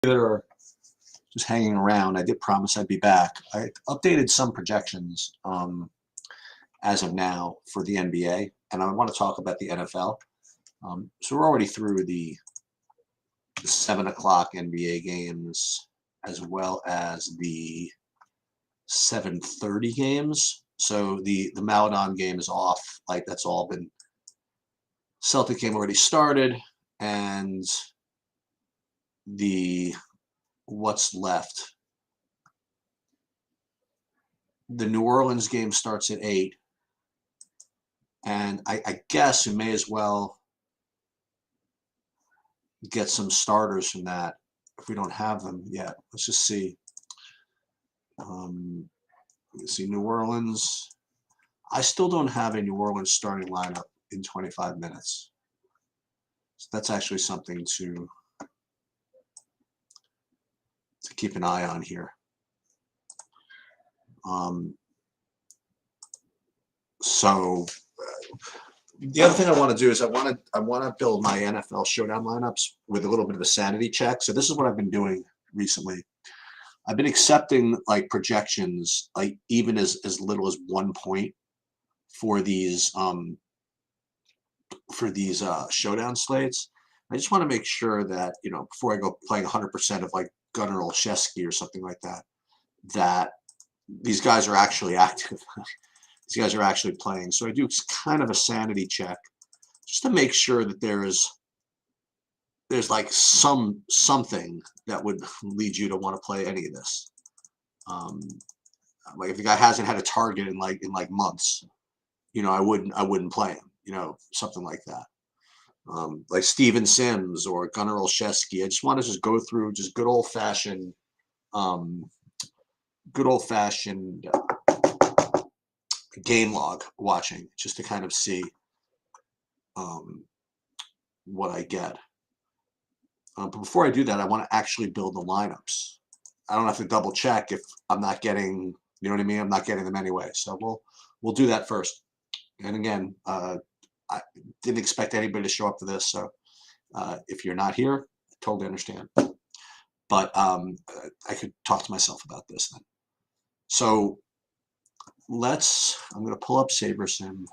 that are just hanging around, I did promise I'd be back. I updated some projections as of now for the NBA, and I want to talk about the NFL. So we're already through the 7 o'clock NBA games as well as the 7:30 games. So the Maladon game is off. Like, that's all been. Celtic game already started, and the what's left. The New Orleans game starts at 8, and I guess we may as well get some starters from that if we don't have them yet. Let's just see. Let's see, New Orleans. I still don't have a New Orleans starting lineup in 25 minutes. So that's actually something to keep an eye on here. So the other thing I want to do is I want to build my NFL Showdown lineups with a little bit of a sanity check. So this is what I've been doing recently. I've been accepting like projections, like even as little as 1 point for these showdown slates. I just want to make sure that, you know, before I go playing 100% of like Nhl Dfs or something like that, that these guys are actually active. These guys are actually playing. So I do kind of a sanity check just to make sure that there's like something that would lead you to want to play any of this. Like if the guy hasn't had a target in like months, you know, I wouldn't play him. You know, something like that. Like Steven Sims or Nhl Dfs. I just want to just go through just good old fashioned game log watching, just to kind of see what I get. But before I do that, I want to actually build the lineups. I don't have to double check if I'm not getting, you know what I mean? I'm not getting them anyway. So we'll do that first. And again, I didn't expect anybody to show up for this. So if you're not here, I totally understand. But I could talk to myself about this then. So I'm going to pull up SaberSim.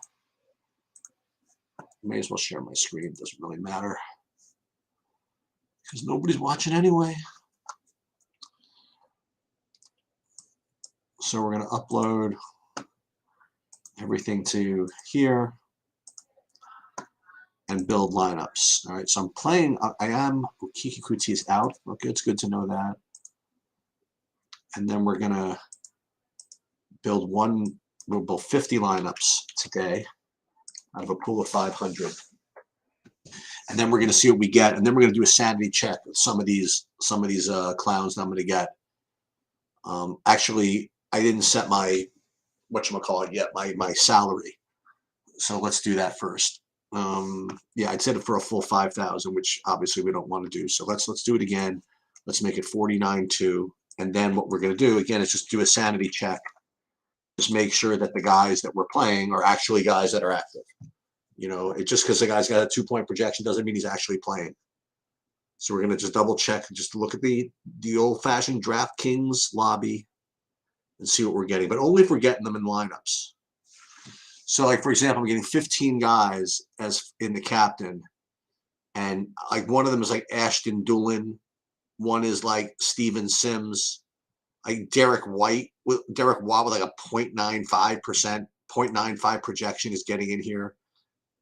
May as well share my screen. Doesn't really matter because nobody's watching anyway. So we're going to upload everything to here and build lineups. All right, so I'm playing. I am. Kiki Kuti is out. Okay, it's good to know that. And then we're going to build we'll build 50 lineups today out of a pool of 500. And then we're going to see what we get. And then we're going to do a sanity check with some of these clowns that I'm going to get. Actually, I didn't set my, whatchamacallit yet, my salary. So let's do that first. Yeah, I'd set it for a full 5,000, which obviously we don't want to do. So let's do it again. Let's make it 49.2. And then what we're going to do, again, is just do a sanity check. Just make sure that the guys that we're playing are actually guys that are active. You know, it just because the guy's got a 2-point projection doesn't mean he's actually playing. So we're going to just double check and just look at the old-fashioned DraftKings lobby and see what we're getting, but only if we're getting them in lineups. So, like, for example, I'm getting 15 guys as in the captain, and like one of them is like Ashton Doolin, one is like Steven Sims, like Derek Watt with like a 0.95% projection is getting in here.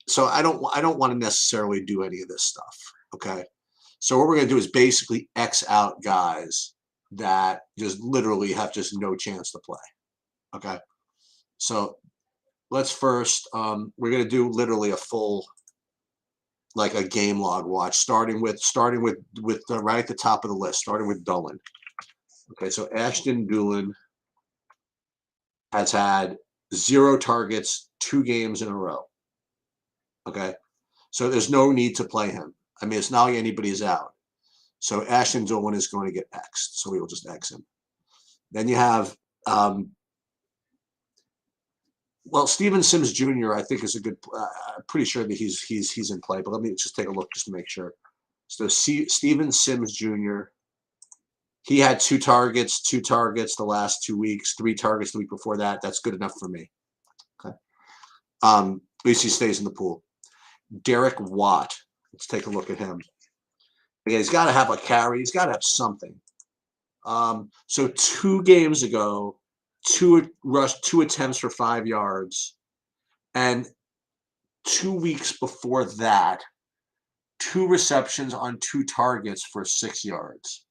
So I don't want to necessarily do any of this stuff. Okay. So what we're going to do is basically X out guys that just literally have just no chance to play. Okay. So let's first, we're going to do literally a full, like a game log watch, starting with right at the top of the list, starting with Dolan. Okay. So Ashton Doolin has had 0 targets 2 games in a row. Okay. So there's no need to play him. I mean, it's not like anybody's out. So Ashton Doolin is going to get X'd. So we will just X him. Then you have, well, Steven Sims Jr. I think is a good. I'm pretty sure that he's in play. But let me just take a look just to make sure. So Steven Sims Jr. He had 2 targets the last 2 weeks, 3 targets the week before that. That's good enough for me. Okay. At least he stays in the pool. Derek Watt. Let's take a look at him. Again, he's got to have a carry. He's got to have something. So 2 games ago, 2 attempts for 5 yards, and 2 weeks before that, 2 receptions on 2 targets for 6 yards.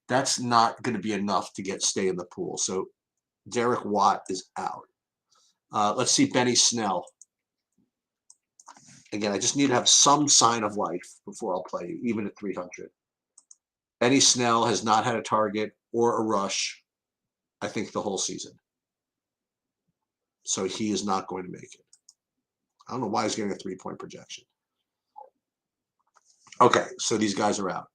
That's not going to be enough to stay in the pool. So Derek Watt is out. Let's see Benny Snell. Again, I just need to have some sign of life before I'll play, even at 300. Benny Snell has not had a target or a rush, I think, the whole season. So he is not going to make it. I don't know why he's getting a 3-point projection. Okay, so these guys are out.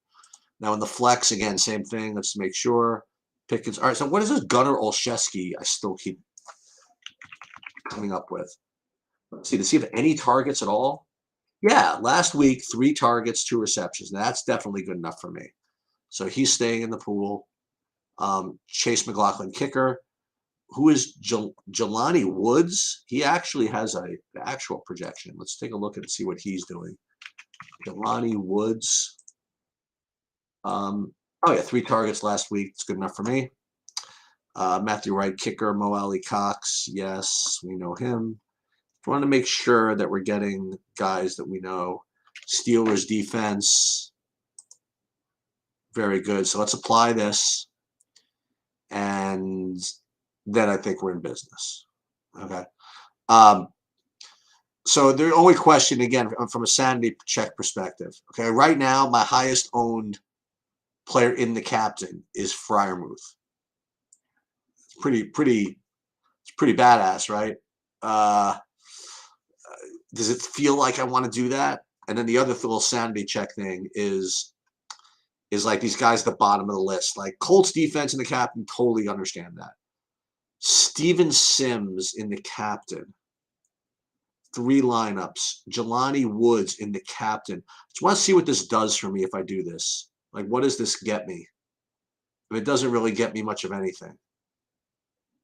Now in the flex, again, same thing. Let's make sure. Pickens. All right, so what is this Gunnar Olszewski I still keep coming up with? Let's see, does he have any targets at all? Yeah, last week, 3 targets, 2 receptions. Now, that's definitely good enough for me. So he's staying in the pool. Chase McLaughlin, kicker. Who is Jelani Woods? He actually has an actual projection. Let's take a look and see what he's doing. Jelani Woods. Oh, yeah, 3 targets last week. It's good enough for me. Matthew Wright, kicker. Mo Ali Cox. Yes, we know him. I want to make sure that we're getting guys that we know. Steelers defense. Very good. So let's apply this. And then I think we're in business. Okay. So the only question, again, from a sanity check perspective. Okay. Right now, my highest owned player in the captain is Freiermuth. It's pretty badass, right? Does it feel like I want to do that? And then the other little sanity check thing is like these guys at the bottom of the list. Like Colts defense in the captain, totally understand that. Steven Sims in the captain. 3 lineups. Jelani Woods in the captain. Just want to see what this does for me if I do this. Like, what does this get me? It doesn't really get me much of anything.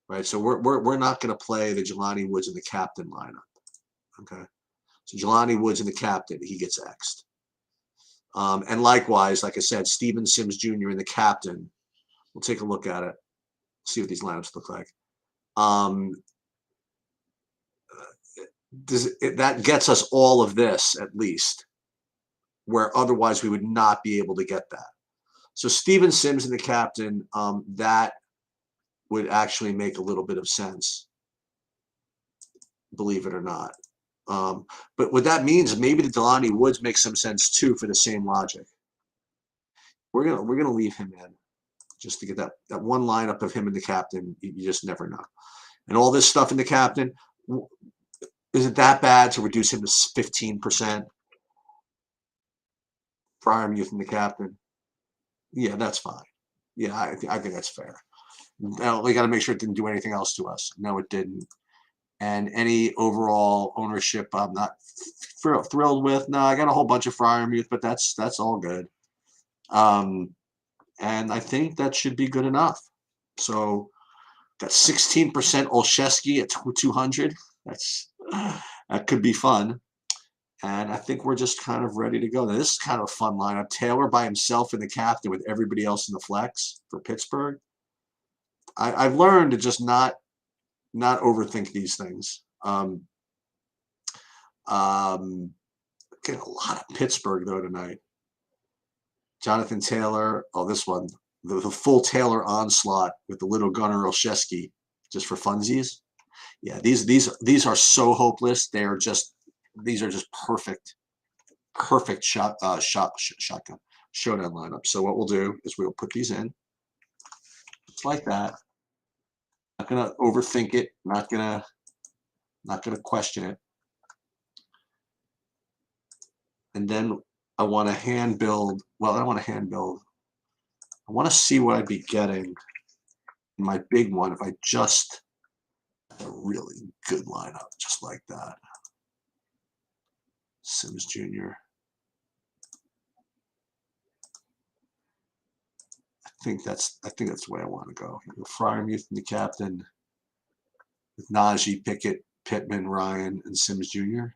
Right? So we're not going to play the Jelani Woods in the captain lineup. Okay. So Jelani Woods in the captain, he gets X'd. And likewise, like I said, Steven Sims Jr. in the captain. We'll take a look at it. See what these lineups look like. That gets us all of this at least, where otherwise we would not be able to get that. So Steven Sims in the captain, that would actually make a little bit of sense, believe it or not. But what that means is maybe the Jelani Woods makes some sense too for the same logic. We're gonna leave him in just to get that one lineup of him in the captain. You just never know. And all this stuff in the captain, is it that bad to reduce him to 15%? Freiermuth in the captain. Yeah, that's fine. Yeah, I think that's fair. Now we got to make sure it didn't do anything else to us. No, it didn't. And any overall ownership, I'm not thrilled with. No, I got a whole bunch of Freiermuth, but that's all good. And I think that should be good enough. So got 16% Olszewski at 200. That could be fun. And I think we're just kind of ready to go. Now, this is kind of a fun lineup. Taylor by himself in the captain with everybody else in the flex for Pittsburgh. I've learned to just not overthink these things. Getting a lot of Pittsburgh though tonight. Jonathan Taylor. Oh, this one, the full Taylor onslaught with the little Gunnar Olszewski, just for funsies. Yeah, these are so hopeless. These are just perfect shotgun showdown lineup. So what we'll do is we'll put these in just like that. Not gonna overthink it. Not gonna question it. And then I want to hand build. Well, I don't want to hand build. I want to see what I'd be getting in my big one if I just had a really good lineup, just like that. Sims Jr. think that's the way I want to go. Fryermuth and the captain with Najee, Pickett, Pittman, Ryan, and Sims Jr.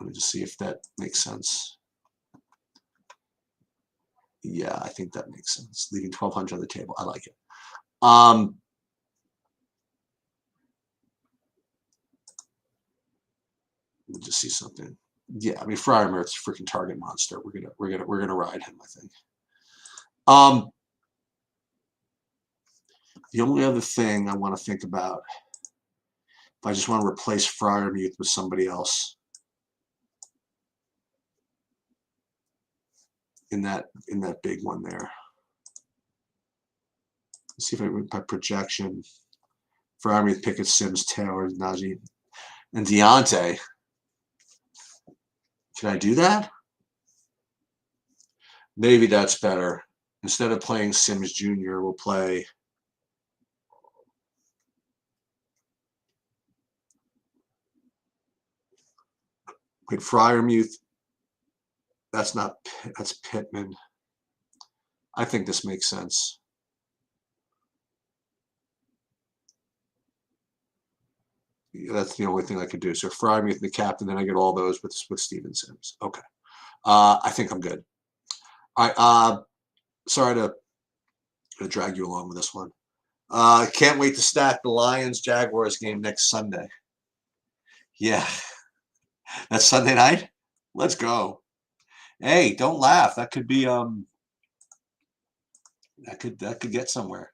Let me just see if that makes sense. Yeah, I think that makes sense. Leaving 1,200 on the table. I like it. Let me just see something. Yeah, I mean Fryermuth's a freaking target monster. We're gonna ride him, I think. The only other thing I want to think about, if I just want to replace Fryermuth with somebody else in that big one there. Let's see if I by projection. Fryermuth, Pickett, Sims, Taylor, Najee, and Deontay. Can I do that? Maybe that's better. Instead of playing Sims Jr., we'll play. Wait, Fryermuth. That's Pittman. I think this makes sense. Yeah, that's the only thing I could do. So Fryermuth, the captain, then I get all those with Steven Sims. Okay. I think I'm good. All right. Sorry to drag you along with this one. Can't wait to stack the Lions-Jaguars game next Sunday. Yeah. That's Sunday night? Let's go. Hey, don't laugh. That could be that could get somewhere.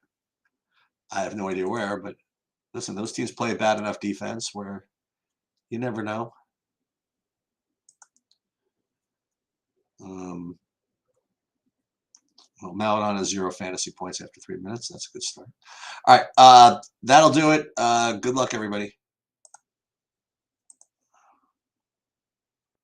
I have no idea where, but listen, those teams play a bad enough defense where you never know. Well, Maladon has 0 fantasy points after 3 minutes. That's a good start. All right, that'll do it. Good luck, everybody.